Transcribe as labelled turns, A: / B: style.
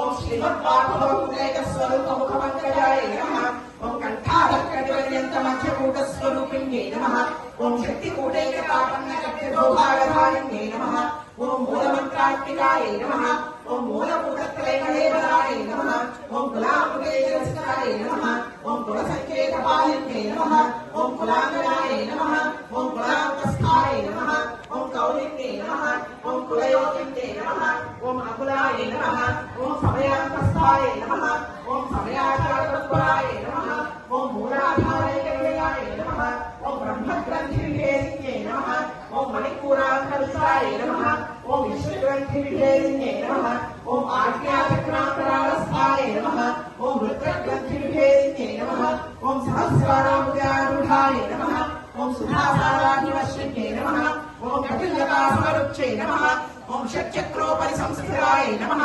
A: ओम श्रीमद्भागवत स्वरूप मुखपंकजाय नमः। ओम कंठाधरकटिपर्यंत मध्यकूट स्वरूपिण्ये नमः। ओम शक्तिकूटैकतापन्नकट्टिभूभागधारिण्ये नमः। ओम मूलमन्त्रात्मिकाय नमः। ओम मूलभूतत्रयमणेवराय नमः। ओम कुलामुदेजरसिकाय नमः। ओम कुलसंकेतपालिन्ये नमः। ओम कुलांगनाय नमः। ओम कुलांतस्थाय नमः। ओम कौलिन्ये नमः। ओम कुलयोगिन्ये नमः। ओम अकुलाय नमः। ओम समयांतस्थाय नमः। ओम समयाचारतत्पराय नमः। ओम मूलाधारैकनिलयाय नमः। ओम ब्रह्मग्रन्थिविभेदिन्ये नमः। ओम मणिपूरान्तरसाय नमः। ओम विश्वग्रन्थिविभेदिन्ये नमः। ओम आज्ञाचक्रान्तरावस्थाय नमः। ओम रुद्रग्रन्थिविभेदिन्ये नमः। ओम सहस्रारामुद्रारूढाय नमः। ओम सुधासाराधिवश्यन्ये नमः। ओम कटिल्यकासमरुच्चे नमः। ओम षट्चक्रोपरिसंस्थिताय नमः।